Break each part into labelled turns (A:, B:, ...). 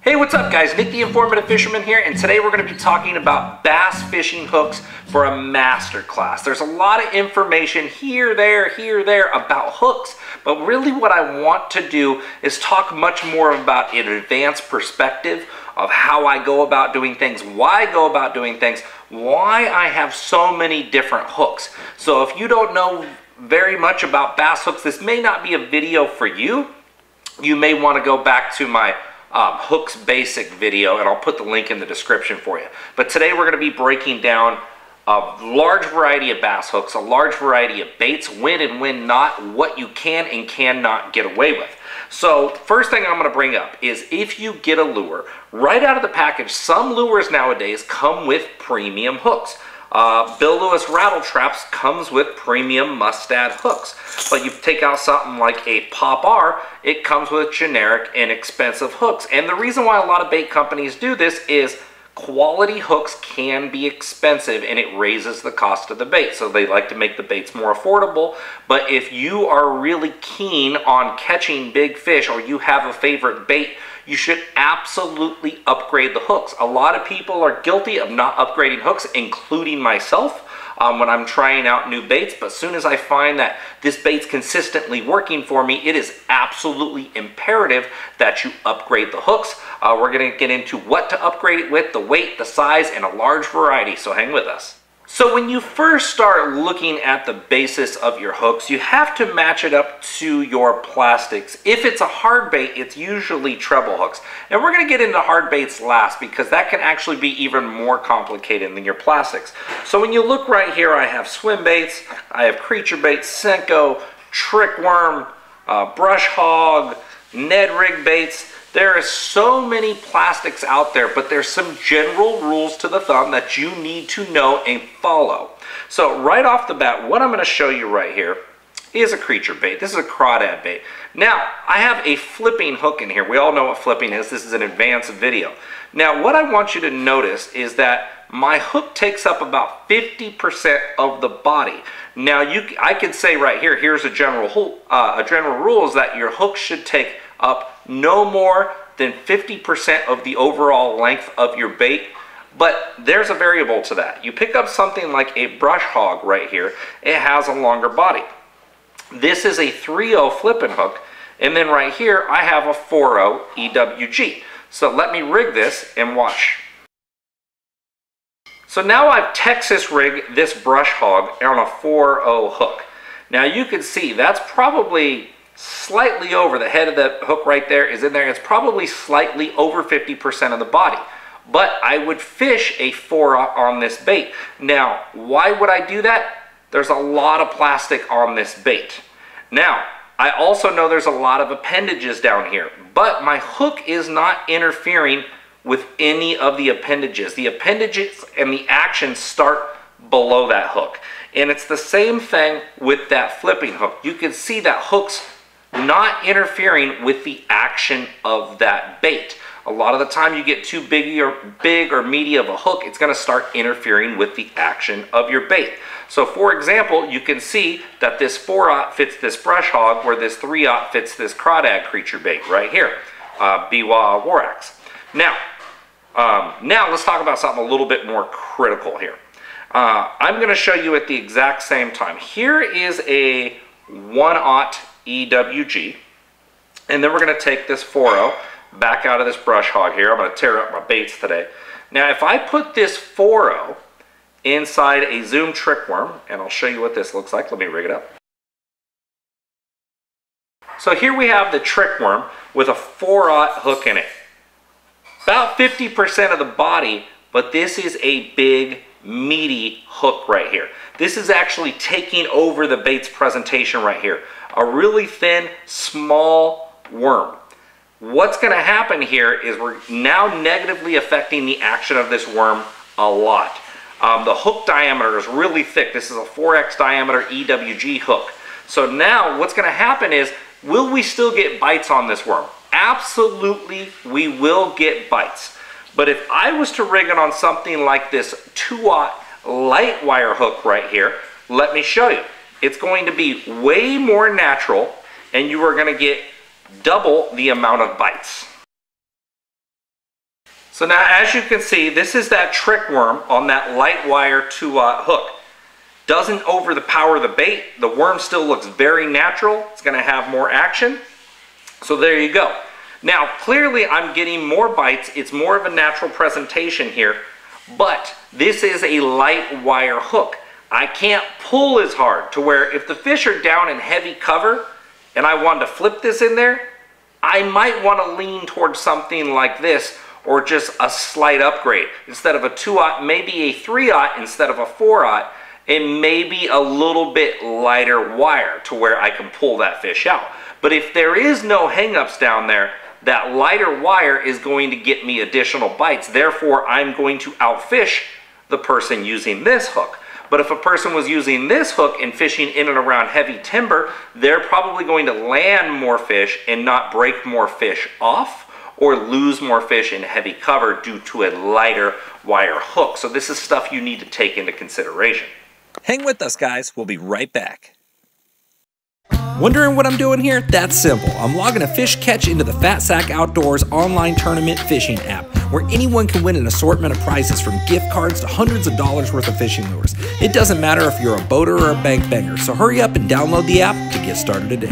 A: Hey, what's up guys? Nick the Informative Fisherman here, and today we're going to be talking about bass fishing hooks for a master class. There's a lot of information here, there about hooks, but really what I want to do is talk much more about an advanced perspective of how I go about doing things, why I go about doing things, why I have so many different hooks. So if you don't know very much about bass hooks, this may not be a video for you. You may want to go back to my hooks basic video, and I'll put the link in the description for you. But today we're going to be breaking down a large variety of bass hooks, a large variety of baits, when and when not, what you can and cannot get away with. So first thing I'm going to bring up is if you get a lure, right out of the package, some lures nowadays come with premium hooks. Bill Lewis rattle traps comes with premium mustad hooks. But you take out something like a Pop R, it comes with generic inexpensive hooks. And the reason why a lot of bait companies do this is quality hooks can be expensive and it raises the cost of the bait. So they like to make the baits more affordable. But if you are really keen on catching big fish, or you have a favorite bait, you should absolutely upgrade the hooks. A lot of people are guilty of not upgrading hooks, including myself, when I'm trying out new baits. But as soon as I find that this bait's consistently working for me, it is absolutely imperative that you upgrade the hooks. We're going to get into what to upgrade it with, the weight, the size, and a large variety, so hang with us. So when you first start looking at the basis of your hooks, you have to match it up to your plastics. If it's a hard bait, it's usually treble hooks. And we're going to get into hard baits last because that can actually be even more complicated than your plastics. So when you look right here, I have swim baits, I have creature baits, Senko, trick worm, brush hog, Ned rig baits. There are so many plastics out there, but there's some general rules to the thumb that you need to know and follow. So right off the bat, what I'm going to show you right here is a creature bait. This is a crawdad bait. Now, I have a flipping hook in here. We all know what flipping is. This is an advanced video. Now, what I want you to notice is that my hook takes up about 50% of the body. Now, I could say right here, here's a general rule is that your hook should take up no more than 50% of the overall length of your bait. But there's a variable to that. You pick up something like a brush hog right here, it has a longer body. This is a 3/0 flipping hook, and then right here I have a 4/0 EWG. So let me rig this and watch. So now I've Texas rigged this brush hog on a 4/0 hook. Now you can see that's probably slightly over, the head of the hook right there is in there. It's probably slightly over 50% of the body. But I would fish a 4/0 on this bait. Now, why would I do that? There's a lot of plastic on this bait. Now, I also know there's a lot of appendages down here, but my hook is not interfering with any of the appendages. The appendages and the action start below that hook. And it's the same thing with that flipping hook. You can see that hook's not interfering with the action of that bait. A lot of the time you get too big or meaty of a hook, it's going to start interfering with the action of your bait. So for example, you can see that this 4/0 fits this brush hog, where this 3/0 fits this crawdad creature bait right here, Biwa Warax. Now let's talk about something a little bit more critical here. I'm going to show you at the exact same time. Here is a 1/0 EWG, and then we're going to take this 4/0 back out of this brush hog here. I'm going to tear up my baits today. Now if I put this 4/0 inside a Zoom trick worm, and I'll show you what this looks like. Let me rig it up. So here we have the trick worm with a 4/0 hook in it. About 50% of the body, but this is a big meaty hook right here. This is actually taking over the bait's presentation right here. A really thin, small worm. What's going to happen here is we're now negatively affecting the action of this worm a lot. The hook diameter is really thick. This is a 4x diameter EWG hook. So now what's going to happen is, will we still get bites on this worm? Absolutely, we will get bites. But if I was to rig it on something like this 2/0 light wire hook right here, let me show you. It's going to be way more natural, and you are going to get double the amount of bites. So now, as you can see, this is that trick worm on that light wire 2-aught hook. Doesn't overpower the bait. The worm still looks very natural. It's going to have more action. So there you go. Now, clearly I'm getting more bites. It's more of a natural presentation here, but this is a light wire hook. I can't pull as hard to where if the fish are down in heavy cover and I wanted to flip this in there, I might want to lean towards something like this, or just a slight upgrade. Instead of a 2-aught, maybe a 3-aught instead of a 4-aught, and maybe a little bit lighter wire to where I can pull that fish out. But if there is no hangups down there, that lighter wire is going to get me additional bites. Therefore, I'm going to outfish the person using this hook. But if a person was using this hook and fishing in and around heavy timber, they're probably going to land more fish and not break more fish off, or lose more fish in heavy cover due to a lighter wire hook. So this is stuff you need to take into consideration.
B: Hang with us, guys. We'll be right back. Wondering what I'm doing here? That's simple. I'm logging a fish catch into the Fat Sack Outdoors online tournament fishing app, where anyone can win an assortment of prizes from gift cards to hundreds of dollars worth of fishing lures. It doesn't matter if you're a boater or a bank beggar, so hurry up and download the app to get started today.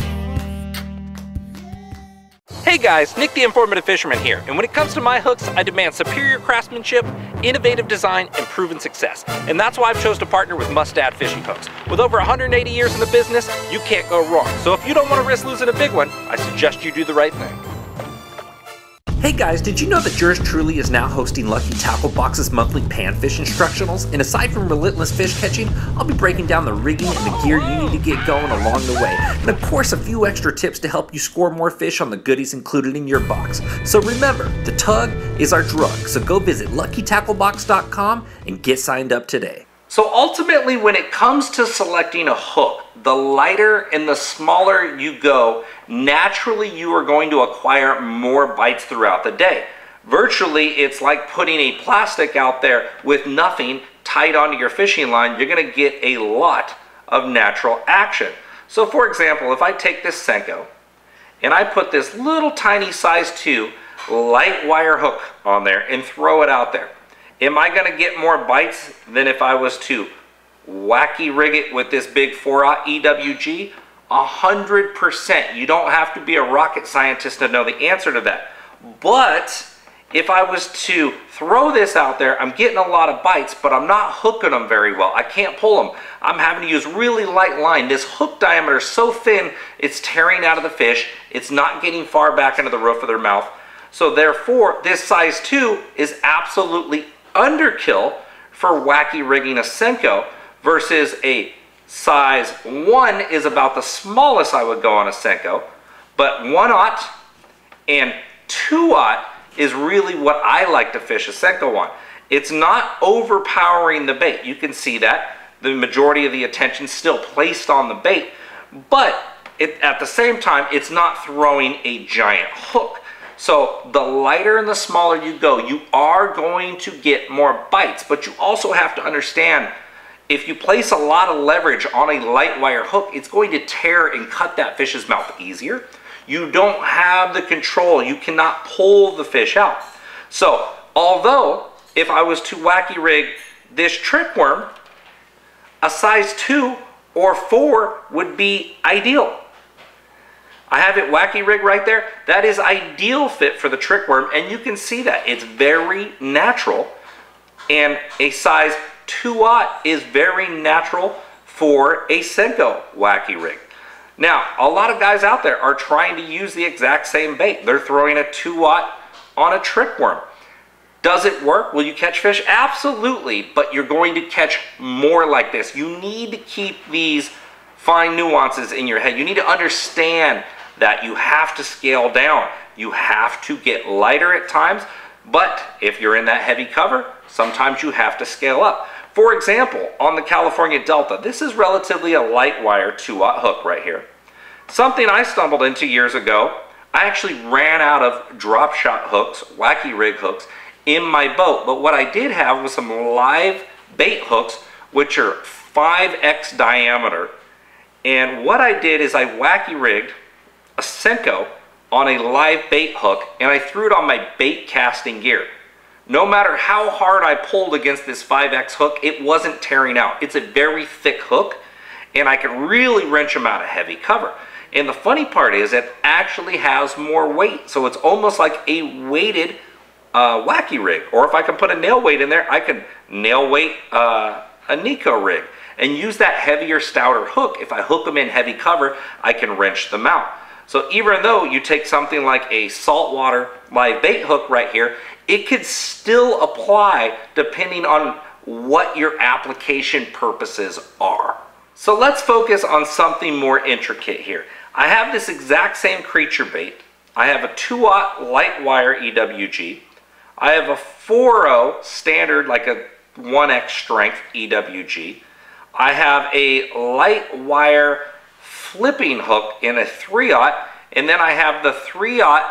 A: Hey guys, Nick the Informative Fisherman here, and when it comes to my hooks, I demand superior craftsmanship, innovative design, and proven success. And that's why I've chosen to partner with Mustad Fishing Hooks. With over 180 years in the business, you can't go wrong. So if you don't want to risk losing a big one, I suggest you do the right thing.
B: Hey guys, did you know that yours truly is now hosting Lucky Tackle Box's monthly panfish instructionals? And aside from relentless fish catching, I'll be breaking down the rigging and the gear you need to get going along the way. And of course, a few extra tips to help you score more fish on the goodies included in your box. So remember, the tug is our drug. So go visit LuckyTackleBox.com and get signed up today.
A: So ultimately, when it comes to selecting a hook, the lighter and the smaller you go, naturally you are going to acquire more bites throughout the day. Virtually, it's like putting a plastic out there with nothing tied onto your fishing line. You're going to get a lot of natural action. So for example, if I take this Senko and I put this little tiny size 2 light wire hook on there and throw it out there, am I going to get more bites than if I was to wacky rig it with this big 4-aught EWG? 100%. You don't have to be a rocket scientist to know the answer to that. But if I was to throw this out there, I'm getting a lot of bites, but I'm not hooking them very well. I can't pull them. I'm having to use really light line. This hook diameter is so thin, it's tearing out of the fish. It's not getting far back into the roof of their mouth. So therefore, this size 2 is absolutely underkill for wacky rigging a Senko, versus a size 1 is about the smallest I would go on a Senko, but 1-aught and 2-aught is really what I like to fish a Senko on. It's not overpowering the bait. You can see that the majority of the attention is still placed on the bait, but at the same time, it's not throwing a giant hook. So the lighter and the smaller you go, you are going to get more bites, but you also have to understand, if you place a lot of leverage on a light wire hook, it's going to tear and cut that fish's mouth easier. You don't have the control. You cannot pull the fish out. So although if I was to wacky rig this trick worm, a size 2 or 4 would be ideal. I have it wacky rig right there. That is ideal fit for the trick worm, and you can see that. It's very natural, and a size 2-aught is very natural for a Senko wacky rig. Now, a lot of guys out there are trying to use the exact same bait. They're throwing a 2-aught on a trick worm. Does it work? Will you catch fish? Absolutely, but you're going to catch more like this. You need to keep these fine nuances in your head. You need to understand that you have to scale down. You have to get lighter at times, but if you're in that heavy cover, sometimes you have to scale up. For example, on the California Delta, this is relatively a light wire 2-aught hook right here. Something I stumbled into years ago. I actually ran out of drop shot hooks, wacky rig hooks, in my boat, but what I did have was some live bait hooks, which are 5x diameter. And what I did is I wacky rigged a Senko on a live bait hook, and I threw it on my bait casting gear. No matter how hard I pulled against this 5X hook, it wasn't tearing out. It's a very thick hook, and I can really wrench them out of heavy cover. And the funny part is it actually has more weight, so it's almost like a weighted wacky rig. Or if I can put a nail weight in there, I can nail weight a Nico rig and use that heavier, stouter hook. If I hook them in heavy cover, I can wrench them out. So even though you take something like a saltwater live bait hook right here, it could still apply depending on what your application purposes are. So let's focus on something more intricate here. I have this exact same creature bait. I have a 2/0 light wire EWG. I have a 4/0 standard, like a 1X strength EWG. I have a light wire flipping hook in a 3/0, and then I have the 3/0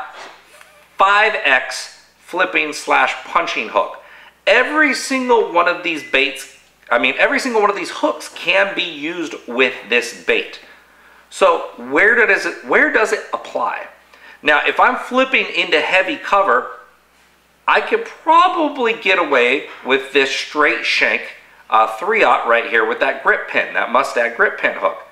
A: 5X flipping / punching hook. Every single one of these baits, every single one of these hooks can be used with this bait. So where does it apply? Now, if I'm flipping into heavy cover, I could probably get away with this straight shank 3/0 right here with that grip pin, that Mustad grip pin hook,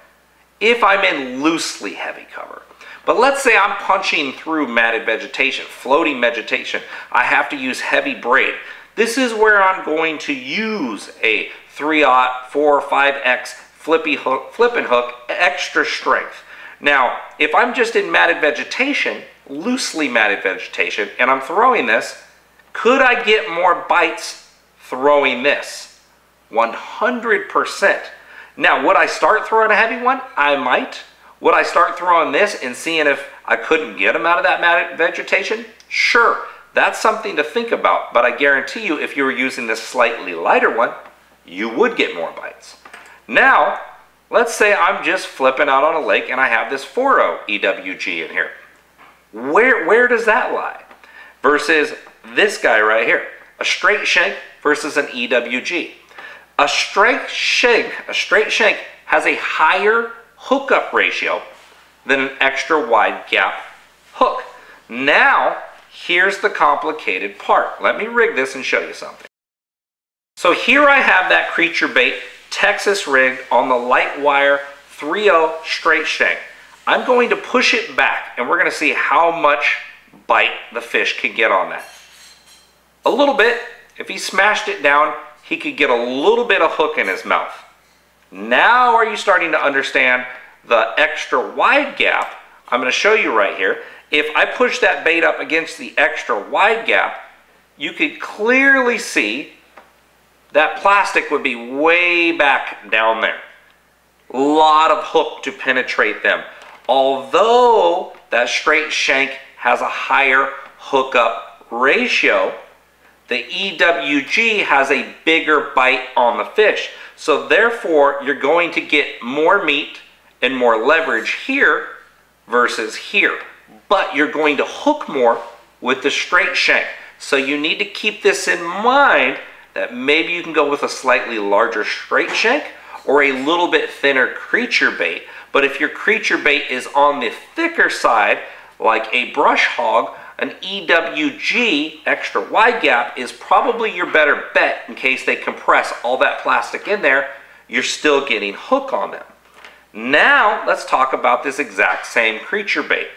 A: if I'm in loosely heavy cover. But let's say I'm punching through matted vegetation, floating vegetation. I have to use heavy braid. This is where I'm going to use a 3/0 4 or 5X flipping hook, extra strength. Now, if I'm just in matted vegetation, loosely matted vegetation, and I'm throwing this, could I get more bites throwing this? 100%. Now, would I start throwing a heavy one? I might. Would I start throwing this and seeing if I couldn't get them out of that matted vegetation? Sure, that's something to think about, but I guarantee you if you were using this slightly lighter one, you would get more bites. Now, let's say I'm just flipping out on a lake and I have this 4/0 EWG in here. Where does that lie? Versus this guy right here, a straight shank versus an EWG. A straight shank has a higher hookup ratio than an extra wide gap hook. Now, here's the complicated part. Let me rig this and show you something. So here I have that creature bait Texas rigged on the light wire 3/0 straight shank. I'm going to push it back and we're going to see how much bite the fish can get on that. A little bit. If he smashed it down, he could get a little bit of hook in his mouth. Now are you starting to understand the extra wide gap? I'm going to show you right here. If I push that bait up against the extra wide gap, you could clearly see that plastic would be way back down there. A lot of hook to penetrate them. Although that straight shank has a higher hookup ratio, the EWG has a bigger bite on the fish. So therefore, you're going to get more meat and more leverage here versus here. But you're going to hook more with the straight shank. So you need to keep this in mind that maybe you can go with a slightly larger straight shank or a little bit thinner creature bait. But if your creature bait is on the thicker side, like a brush hog, an EWG extra wide gap is probably your better bet in case they compress all that plastic in there. You're still getting hook on them. Now let's talk about this exact same creature bait.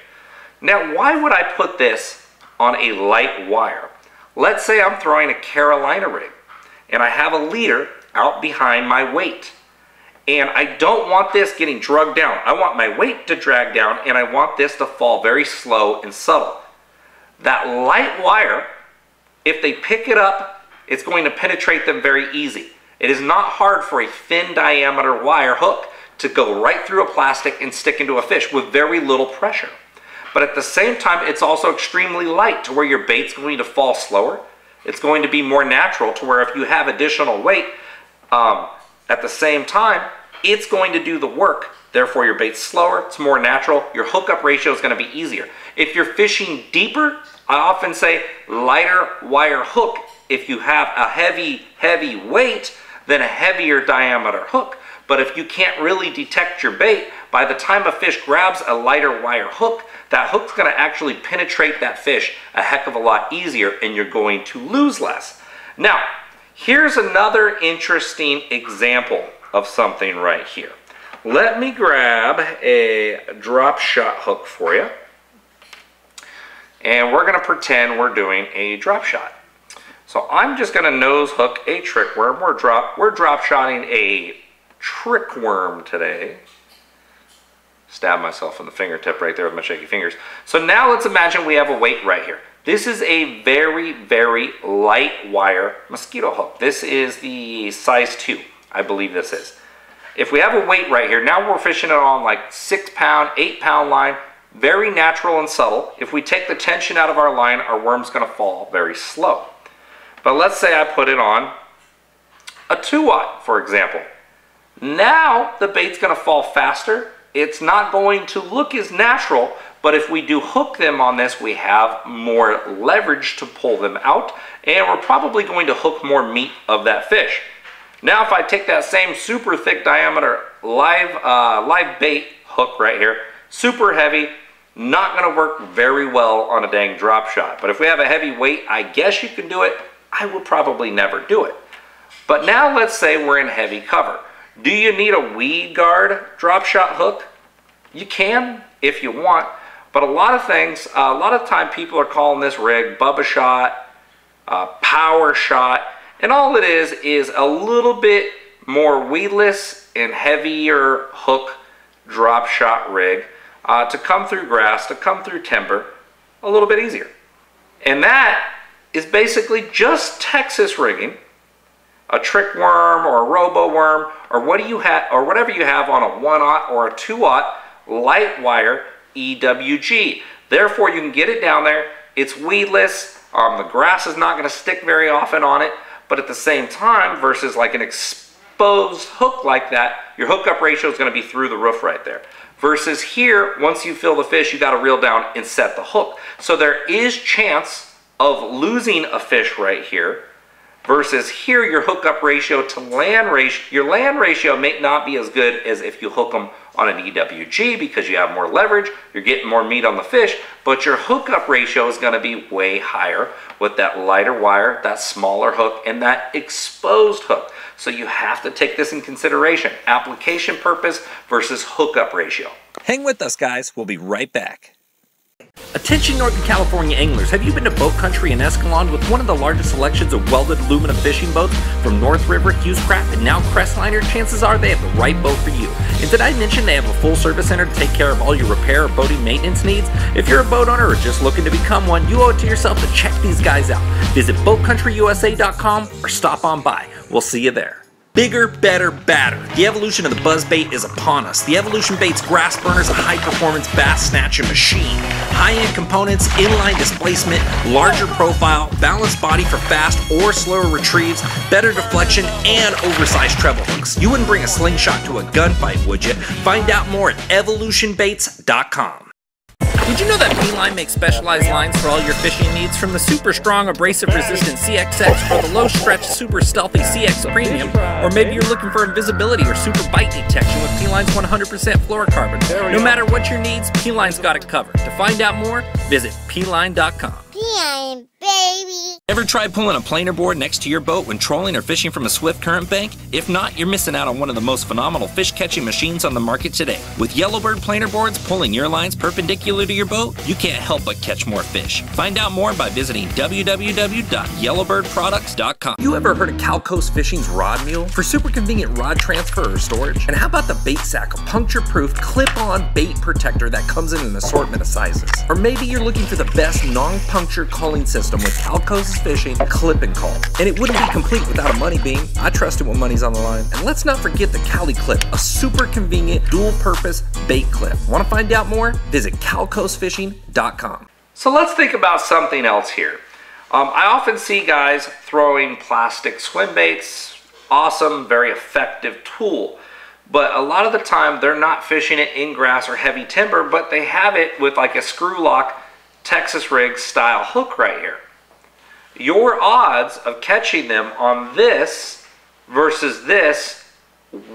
A: Now why would I put this on a light wire? Let's say I'm throwing a Carolina rig and I have a leader out behind my weight. And I don't want this getting drugged down. I want my weight to drag down and I want this to fall very slow and subtle. That light wire, if they pick it up, it's going to penetrate them very easy. It is not hard for a thin diameter wire hook to go right through a plastic and stick into a fish with very little pressure. But at the same time, it's also extremely light to where your bait's going to fall slower. It's going to be more natural to where if you have additional weight, at the same time, it's going to do the work. Therefore, your bait's slower, it's more natural, your hookup ratio is going to be easier. If you're fishing deeper, I often say lighter wire hook if you have a heavy weight than a heavier diameter hook. But if you can't really detect your bait, by the time a fish grabs a lighter wire hook, that hook's going to actually penetrate that fish a heck of a lot easier, and you're going to lose less. Now, here's another interesting example of something right here. Let me grab a drop shot hook for you. And we're going to pretend we're doing a drop shot. So I'm just going to nose hook a trick worm. We're drop shotting a trick worm today. Stab myself in the fingertip right there with my shaky fingers. So now let's imagine we have a weight right here. This is a very, very light wire mosquito hook. This is the size 2, I believe this is. If we have a weight right here, now we're fishing it on like 6-pound, 8-pound line, very natural and subtle. If we take the tension out of our line, our worm's gonna fall very slow. But let's say I put it on a 2-aught, for example. Now the bait's gonna fall faster. It's not going to look as natural, but if we do hook them on this, we have more leverage to pull them out, and we're probably going to hook more meat of that fish. Now if I take that same super thick diameter live bait hook right here, super heavy, not gonna work very well on a dang drop shot. But if we have a heavy weight, I guess you can do it. I would probably never do it. But now let's say we're in heavy cover. Do you need a weed guard drop shot hook? You can if you want, but a lot of time people are calling this rig Bubba Shot, Power Shot, and all it is a little bit more weedless and heavier hook drop shot rig to come through grass, to come through timber a little bit easier. And that is basically just Texas rigging, a trick worm or a robo worm, or whatever you have on a 1-aught or a 2-aught light wire EWG. Therefore, you can get it down there. It's weedless. The grass is not going to stick very often on it, but at the same time, versus like an exposed hook like that, your hookup ratio is going to be through the roof right there. Versus here, once you fill the fish, you got to reel down and set the hook. So there is chance of losing a fish right here. Versus here, your hookup ratio to land ratio, your land ratio may not be as good as if you hook them on an EWG because you have more leverage, you're getting more meat on the fish, but your hookup ratio is going to be way higher with that lighter wire, that smaller hook, and that exposed hook. So you have to take this in consideration, application purpose versus hookup ratio.
B: Hang with us, guys. We'll be right back. Attention Northern California anglers, have you been to Boat Country in Escalon with one of the largest selections of welded aluminum fishing boats from North River, Hughes Craft, and now Crestliner? Chances are they have the right boat for you. And did I mention they have a full service center to take care of all your repair or boating maintenance needs? If you're a boat owner or just looking to become one, you owe it to yourself to check these guys out. Visit BoatCountryUSA.com or stop on by. We'll see you there. Bigger, better, badder. The evolution of the buzzbait is upon us. The Evolution Baits Grass Burner is a high-performance bass snatcher machine. High-end components, inline displacement, larger profile, balanced body for fast or slower retrieves, better deflection, and oversized treble hooks. You wouldn't bring a slingshot to a gunfight, would you? Find out more at evolutionbaits.com. Did you know that P-Line makes specialized lines for all your fishing needs, from the super strong abrasive resistant CXX or the low stretch super stealthy CX Premium? Or maybe you're looking for invisibility or super bite detection with P-Line's 100% fluorocarbon. No matter what your needs, P-Line's got it covered. To find out more, visit P-Line.com.
C: P-Line, baby.
B: Ever tried pulling a planer board next to your boat when trolling or fishing from a swift current bank? If not, you're missing out on one of the most phenomenal fish catching machines on the market today. With Yellowbird planer boards pulling your lines perpendicular to your boat, you can't help but catch more fish. Find out more by visiting www.yellowbirdproducts.com. You ever heard of Calcoast Fishing's Rod Mule? For super convenient rod transfer or storage? And how about the Bait Sack, a puncture-proof, clip-on bait protector that comes in an assortment of sizes? Or maybe you're looking for the best non-puncture culling system with Calcoast Fishing Clip and Call. And it wouldn't be complete without a money beam. I trust it when money's on the line. And let's not forget the Cali Clip, a super convenient dual-purpose bait clip. Want to find out more? Visit calcoastfishing.com.
A: So let's think about something else here. I often see guys throwing plastic swim baits. Awesome, very effective tool. But a lot of the time they're not fishing it in grass or heavy timber, but they have it with like a screw lock Texas rig style hook right here. Your odds of catching them on this versus this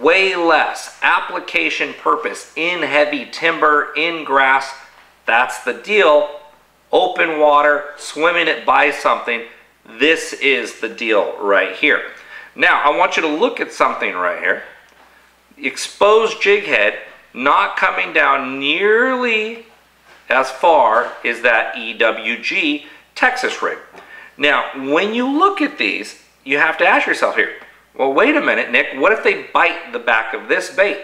A: way less application purpose in heavy timber, in grass. That's the deal. Open water, swimming it by something. This is the deal right here. Now, I want you to look at something right here. Exposed jig head, not coming down nearly as far as that EWG Texas rig. Now, when you look at these, you have to ask yourself here, well, wait a minute, Nick, what if they bite the back of this bait?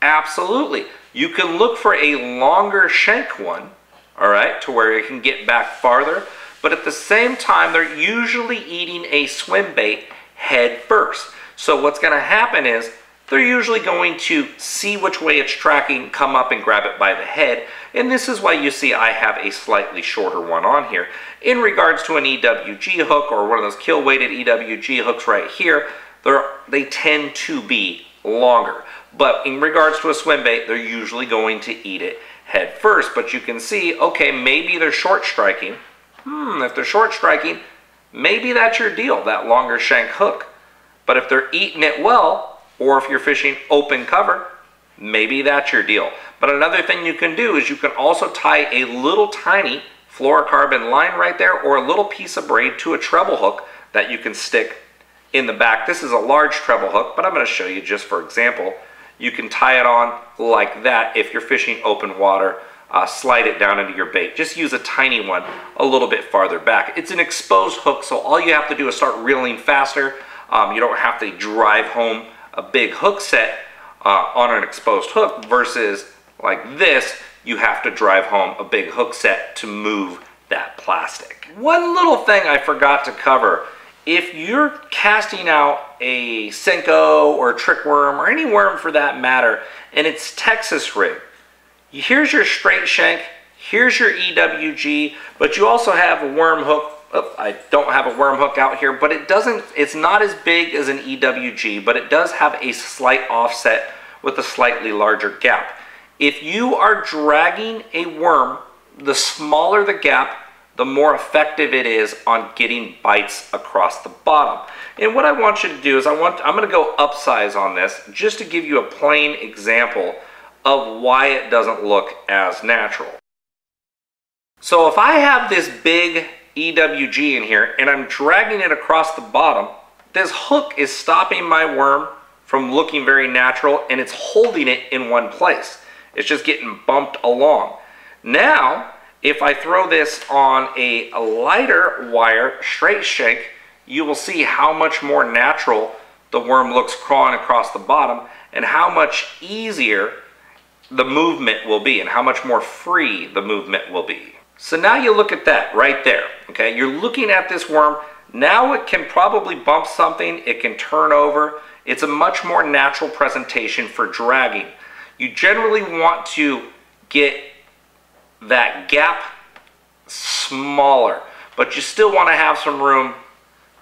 A: Absolutely. You can look for a longer shank one, all right, to where it can get back farther, but at the same time, they're usually eating a swim bait head first. So what's going to happen is they're usually going to see which way it's tracking, come up and grab it by the head, and this is why you see I have a slightly shorter one on here. In regards to an EWG hook or one of those kill-weighted EWG hooks right here, they tend to be longer. But in regards to a swim bait, they're usually going to eat it head first. But you can see, okay, maybe they're short striking. If they're short striking, maybe that's your deal, that longer shank hook. But if they're eating it well, or if you're fishing open cover, maybe that's your deal. But another thing you can do is you can also tie a little tiny fluorocarbon line right there, or a little piece of braid to a treble hook that you can stick in the back. This is a large treble hook, but I'm going to show you just for example. You can tie it on like that if you're fishing open water. Slide it down into your bait. Just use a tiny one a little bit farther back. It's an exposed hook, so all you have to do is start reeling faster. You don't have to drive home a big hook set on an exposed hook versus like this, you have to drive home a big hook set to move that plastic. One little thing I forgot to cover, if you're casting out a Senko or a trick worm or any worm for that matter, and it's Texas rig, here's your straight shank, here's your EWG, but you also have a worm hook. Oh, I don't have a worm hook out here, but it's not as big as an EWG, but it does have a slight offset with a slightly larger gap. If you are dragging a worm, the smaller the gap, the more effective it is on getting bites across the bottom. And what I want you to do is I'm going to go upsize on this just to give you a plain example of why it doesn't look as natural. So if I have this big EWG in here and I'm dragging it across the bottom, this hook is stopping my worm from looking very natural, and it's holding it in one place. It's just getting bumped along. Now, if I throw this on a lighter wire straight shank, you will see how much more natural the worm looks crawling across the bottom, and how much easier the movement will be, and how much more free the movement will be. So now you look at that right there, okay? You're looking at this worm. Now it can probably bump something, it can turn over. It's a much more natural presentation for dragging. You generally want to get that gap smaller, but you still want to have some room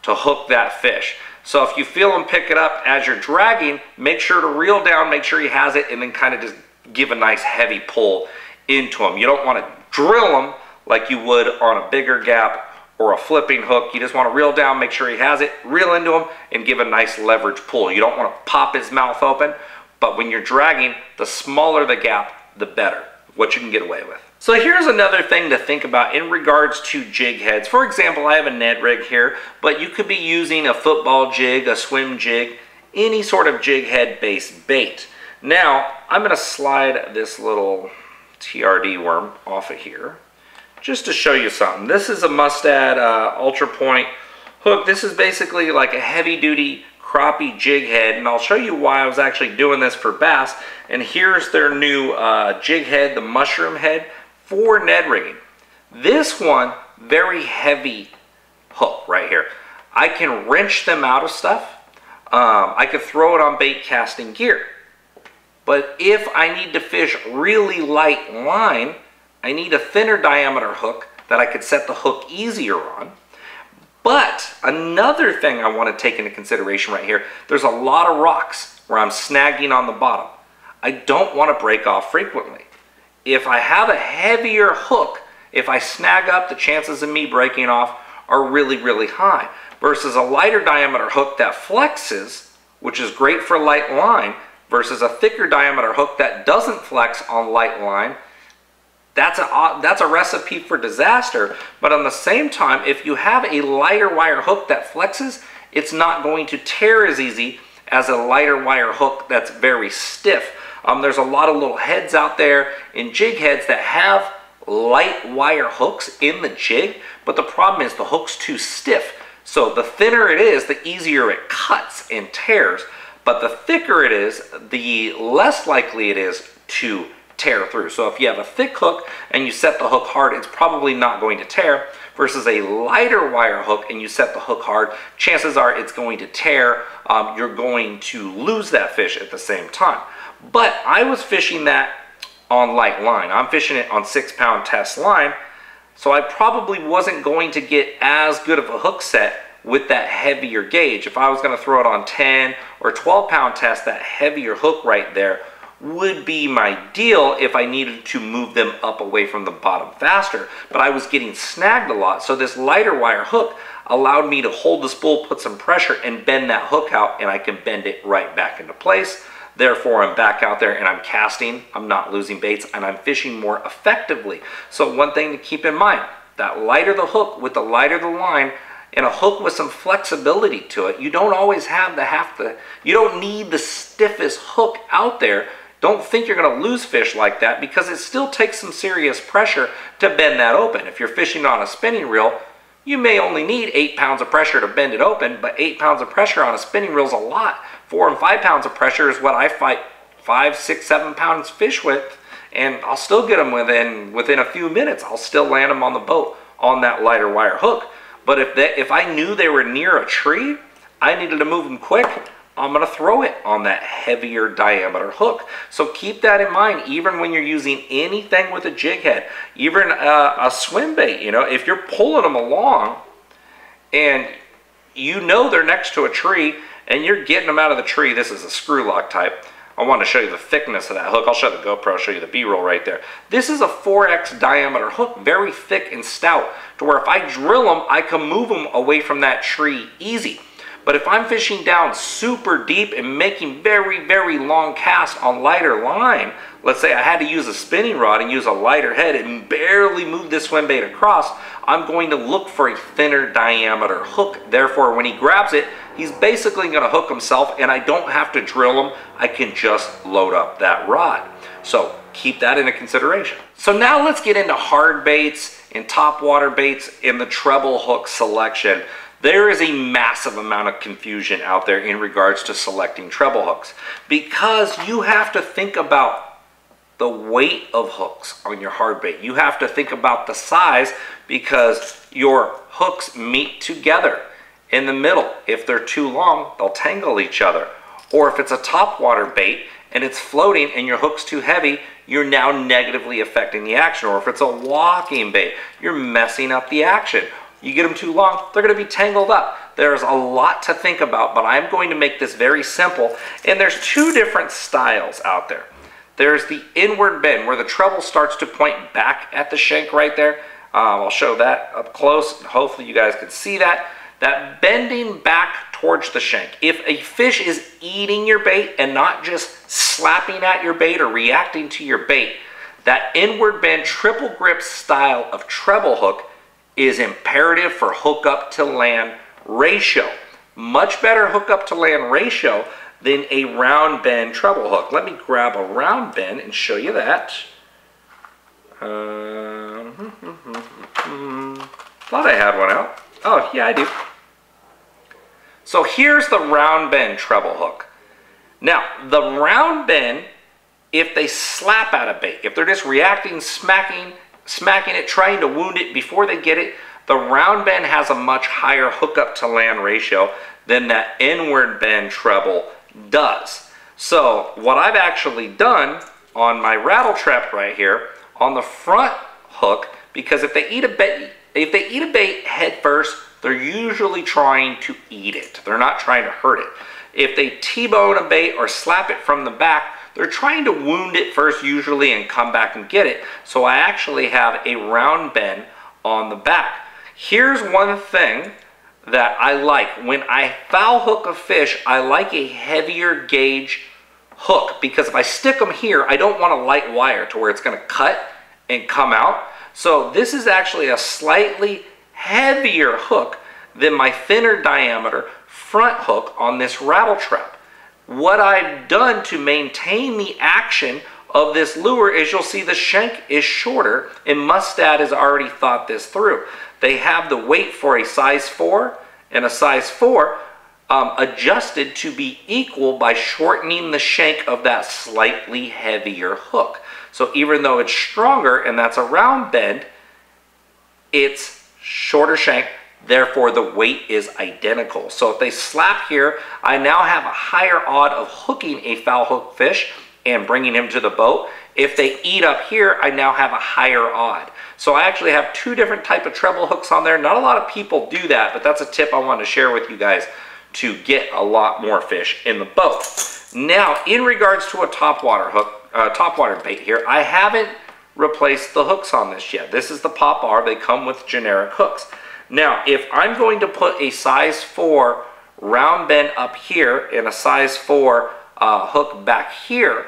A: to hook that fish. So if you feel him pick it up as you're dragging, make sure to reel down, make sure he has it, and then kind of just give a nice heavy pull into him. You don't want to drill him like you would on a bigger gap or a flipping hook. You just want to reel down, make sure he has it, reel into him, and give a nice leverage pull. You don't want to pop his mouth open, but when you're dragging, the smaller the gap, the better, what you can get away with. So here's another thing to think about in regards to jig heads. For example, I have a Ned rig here, but you could be using a football jig, a swim jig, any sort of jig head based bait. Now, I'm going to slide this little TRD worm off of here just to show you something. This is a Mustad Ultra Point hook. This is basically like a heavy duty crappie jig head, and I'll show you why I was actually doing this for bass. And here's their new jig head, the mushroom head for Ned rigging. This one, very heavy hook right here. I can wrench them out of stuff. I could throw it on bait casting gear. But if I need to fish really light line, I need a thinner diameter hook that I could set the hook easier on. But another thing I want to take into consideration right here, there's a lot of rocks where I'm snagging on the bottom. I don't want to break off frequently. If I have a heavier hook, if I snag up, the chances of me breaking off are really, really high. Versus a lighter diameter hook that flexes which is great for light line, versus a thicker diameter hook that doesn't flex on light line, that's a recipe for disaster. But on the same time, if you have a lighter wire hook that flexes, it's not going to tear as easy as a lighter wire hook that's very stiff. There's a lot of little heads out there in jig heads that have light wire hooks in the jig, but the problem is the hook's too stiff. So the thinner it is, the easier it cuts and tears. But the thicker it is, the less likely it is to tear through. So if you have a thick hook and you set the hook hard, it's probably not going to tear, versus a lighter wire hook and you set the hook hard, chances are it's going to tear. You're going to lose that fish at the same time. But I was fishing that on light line. I'm fishing it on 6-pound test line, so I probably wasn't going to get as good of a hook set with that heavier gauge. If I was going to throw it on 10 or 12-pound test, that heavier hook right there would be my deal if I needed to move them up away from the bottom faster. But I was getting snagged a lot, so this lighter wire hook allowed me to hold the spool, put some pressure, and bend that hook out, and I can bend it right back into place. Therefore, I'm back out there and I'm casting, I'm not losing baits, and I'm fishing more effectively. So one thing to keep in mind, that lighter the hook with the lighter the line, and a hook with some flexibility to it, you don't always you don't need the stiffest hook out there. Don't think you're going to lose fish like that, because it still takes some serious pressure to bend that open. If you're fishing on a spinning reel, you may only need 8 pounds of pressure to bend it open, but 8 pounds of pressure on a spinning reel is a lot. 4 and 5 pounds of pressure is what I fight 5, 6, 7 pounds fish with, and I'll still get them within a few minutes. I'll still land them on the boat on that lighter wire hook. But if I knew they were near a tree, I needed to move them quick, I'm going to throw it on that heavier diameter hook. So keep that in mind, even when you're using anything with a jig head, even a swim bait. You know, if you're pulling them along and you know they're next to a tree and you're getting them out of the tree, this is a screw lock type. I want to show you the thickness of that hook. I'll show the GoPro, show you the B-roll right there. This is a 4X diameter hook, very thick and stout, to where if I drill them, I can move them away from that tree easy. But if I'm fishing down super deep and making very, very long casts on lighter line, let's say I had to use a spinning rod and use a lighter head and barely move this swim bait across, I'm going to look for a thinner diameter hook. Therefore, when he grabs it, he's basically going to hook himself, and I don't have to drill him. I can just load up that rod. So keep that into consideration. So now let's get into hard baits and topwater baits in the treble hook selection. There is a massive amount of confusion out there in regards to selecting treble hooks, because you have to think about the weight of hooks on your hard bait. You have to think about the size, because your hooks meet together in the middle. If they're too long, they'll tangle each other. Or if it's a topwater bait and it's floating and your hook's too heavy, you're now negatively affecting the action. Or if it's a walking bait, you're messing up the action. You get them too long, they're going to be tangled up. There's a lot to think about, but I'm going to make this very simple. And there's two different styles out there. There's the inward bend, where the treble starts to point back at the shank right there. I'll show that up close, and hopefully you guys can see that. That bending back towards the shank. If a fish is eating your bait and not just slapping at your bait or reacting to your bait, that inward bend triple grip style of treble hook is imperative for hook up to land ratio. Much better hook up to land ratio than a round bend treble hook. Let me grab a round bend and show you that. Thought I had one out. Oh, yeah, I do. So here's the round bend treble hook. Now, the round bend, if they slap at a bait, if they're just reacting, smacking it, trying to wound it before they get it, the round bend has a much higher hookup to land ratio than that inward bend treble does. So what I've actually done on my rattle trap right here, on the front hook, because if they eat a bait head first, they're usually trying to eat it. They're not trying to hurt it. If they T-bone a bait or slap it from the back, they're trying to wound it first usually and come back and get it. So I actually have a round bend on the back. Here's one thing that I like. When I foul hook a fish, I like a heavier gauge hook, because if I stick them here, I don't want a light wire to where it's going to cut and come out. So this is actually a slightly heavier hook than my thinner diameter front hook on this rattle trap. What I've done to maintain the action of this lure is, you'll see the shank is shorter, and Mustad has already thought this through. They have the weight for a size 4 and a size 4 adjusted to be equal by shortening the shank of that slightly heavier hook. So even though it's stronger and that's a round bend, it's shorter shank, therefore the weight is identical. So if they slap here, I now have a higher odd of hooking a foul hook fish and bringing him to the boat. If they eat up here, I now have a higher odd. So I actually have 2 different type of treble hooks on there. Not a lot of people do that, but that's a tip I want to share with you guys to get a lot more fish in the boat. Now, in regards to a topwater hook, topwater bait here, I haven't replaced the hooks on this yet. This is the Pop R. They come with generic hooks. Now, if I'm going to put a size 4 round bend up here and a size 4 hook back here,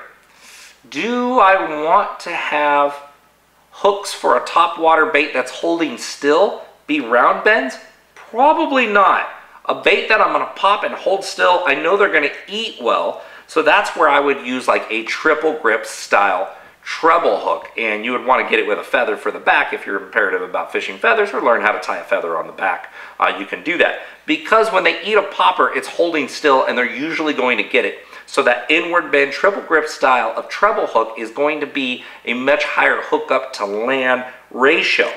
A: do I want to have hooks for a topwater bait that's holding still be round bends? Probably not. A bait that I'm going to pop and hold still, I know they're going to eat well, so that's where I would use like a triple grip style treble hook, and you would want to get it with a feather for the back if you're imperative about fishing feathers, or learn how to tie a feather on the back. You can do that, because when they eat a popper, it's holding still and they're usually going to get it. So that inward bend triple grip style of treble hook is going to be a much higher hookup to land ratio.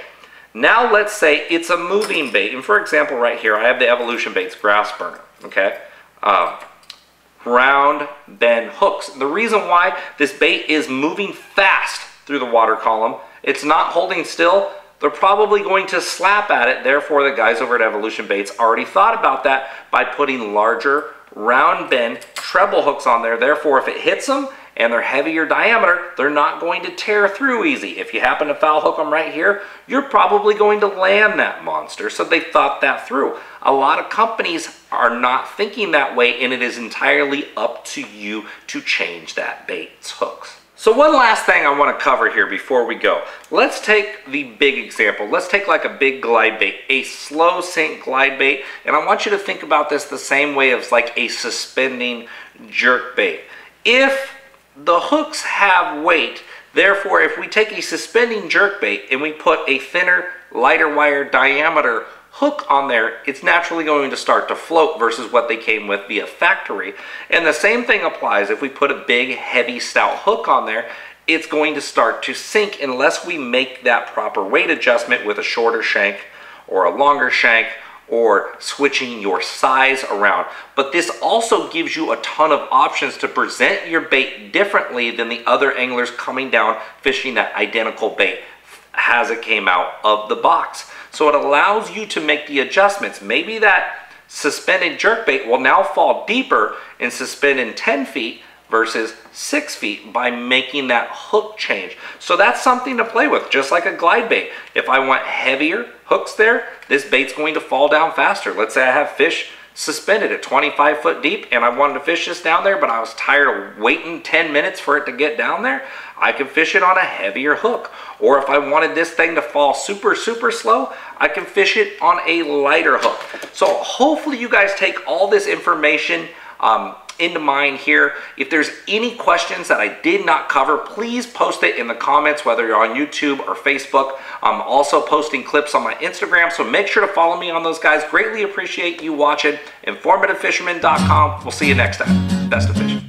A: Now let's say it's a moving bait, and for example right here I have the Evolution Baits grass burner, okay? Round bend hooks. The reason why this bait is moving fast through the water column, it's not holding still, they're probably going to slap at it. Therefore the guys over at Evolution Baits already thought about that by putting larger round bend treble hooks on there. Therefore if it hits them and they're heavier diameter, they're not going to tear through easy. If you happen to foul hook them right here, you're probably going to land that monster. So they thought that through. A lot of companies are not thinking that way, and it is entirely up to you to change that bait's hooks. So one last thing I want to cover here before we go. Let's take the big example. Let's take like a big glide bait, a slow sink glide bait, and I want you to think about this the same way as like a suspending jerk bait. If the hooks have weight, therefore if we take a suspending jerk bait and we put a thinner, lighter wire diameter hook on there, it's naturally going to start to float versus what they came with via factory. And the same thing applies if we put a big, heavy, stout hook on there, it's going to start to sink unless we make that proper weight adjustment with a shorter shank or a longer shank, or switching your size around. But this also gives you a ton of options to present your bait differently than the other anglers coming down fishing that identical bait as it came out of the box. So it allows you to make the adjustments. Maybe that suspended jerkbait will now fall deeper and suspend in 10 feet versus 6 feet by making that hook change. So that's something to play with, just like a glide bait. If I want heavier hooks there, this bait's going to fall down faster. Let's say I have fish suspended at 25 foot deep and I wanted to fish this down there, but I was tired of waiting 10 minutes for it to get down there, I can fish it on a heavier hook. Or if I wanted this thing to fall super slow, I can fish it on a lighter hook. So hopefully you guys take all this information into mind here. If there's any questions that I did not cover, please post it in the comments, whether you're on YouTube or Facebook. I'm also posting clips on my Instagram, so make sure to follow me on those, guys. Greatly appreciate you watching. InformativeFisherman.com. We'll see you next time. Best of fishing.